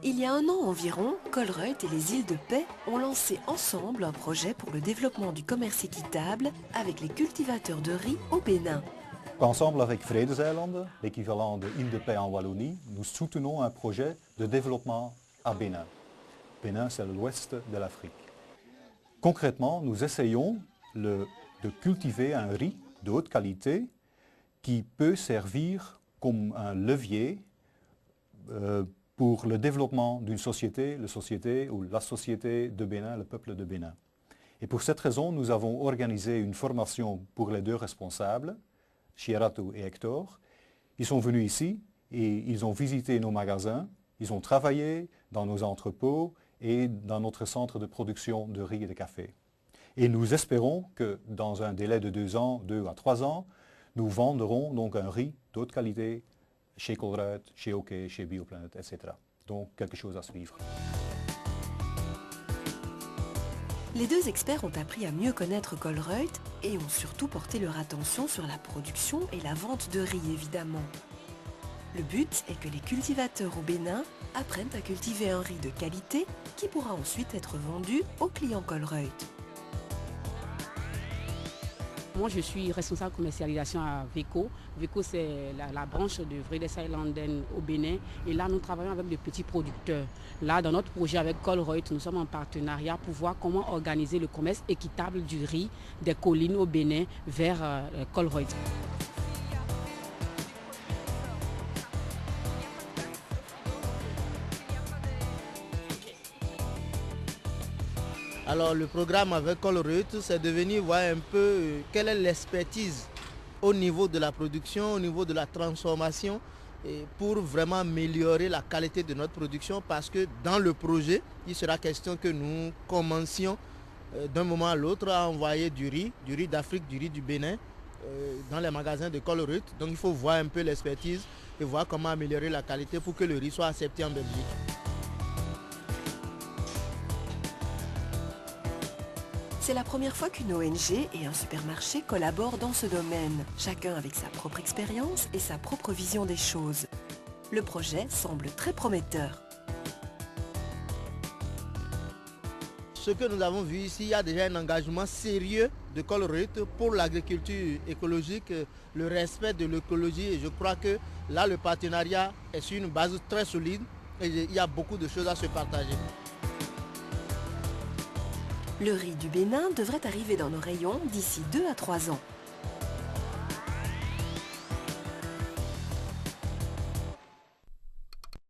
Il y a un an environ, Colruyt et les îles de Paix ont lancé ensemble un projet pour le développement du commerce équitable avec les cultivateurs de riz au Bénin. Ensemble avec Vredeseilanden, l'équivalent de Île de Paix en Wallonie, nous soutenons un projet de développement à Bénin. Bénin, c'est l'ouest de l'Afrique. Concrètement, nous essayons de cultiver un riz de haute qualité qui peut servir comme un levier pour le développement d'une société, la société de Bénin, le peuple de Bénin. Et pour cette raison, nous avons organisé une formation pour les deux responsables, Chiarato et Hector. Ils sont venus ici et ils ont visité nos magasins, ils ont travaillé dans nos entrepôts et dans notre centre de production de riz et de café. Et nous espérons que dans un délai de 2 ans, 2 à 3 ans, nous vendrons donc un riz d'autre qualité chez Colruyt, chez OK, chez Bioplanet, etc. Donc quelque chose à suivre. Les deux experts ont appris à mieux connaître Colruyt et ont surtout porté leur attention sur la production et la vente de riz évidemment. Le but est que les cultivateurs au Bénin apprennent à cultiver un riz de qualité qui pourra ensuite être vendu aux clients Colruyt. Moi, je suis responsable commercialisation à VECO. VECO, c'est la branche de Vredeseilanden au Bénin. Et là, nous travaillons avec des petits producteurs. Là, dans notre projet avec Colruyt, nous sommes en partenariat pour voir comment organiser le commerce équitable du riz des collines au Bénin vers Colruyt. Alors le programme avec Colruyt, c'est de venir voir un peu quelle est l'expertise au niveau de la production, au niveau de la transformation, et pour vraiment améliorer la qualité de notre production parce que dans le projet, il sera question que nous commencions d'un moment à l'autre à envoyer du riz d'Afrique, du riz du Bénin dans les magasins de Colruyt. Donc il faut voir un peu l'expertise et voir comment améliorer la qualité pour que le riz soit accepté en Belgique. C'est la première fois qu'une ONG et un supermarché collaborent dans ce domaine, chacun avec sa propre expérience et sa propre vision des choses. Le projet semble très prometteur. Ce que nous avons vu ici, il y a déjà un engagement sérieux de Colruyt pour l'agriculture écologique, le respect de l'écologie et je crois que là le partenariat est sur une base très solide et il y a beaucoup de choses à se partager. Le riz du Bénin devrait arriver dans nos rayons d'ici 2 à 3 ans.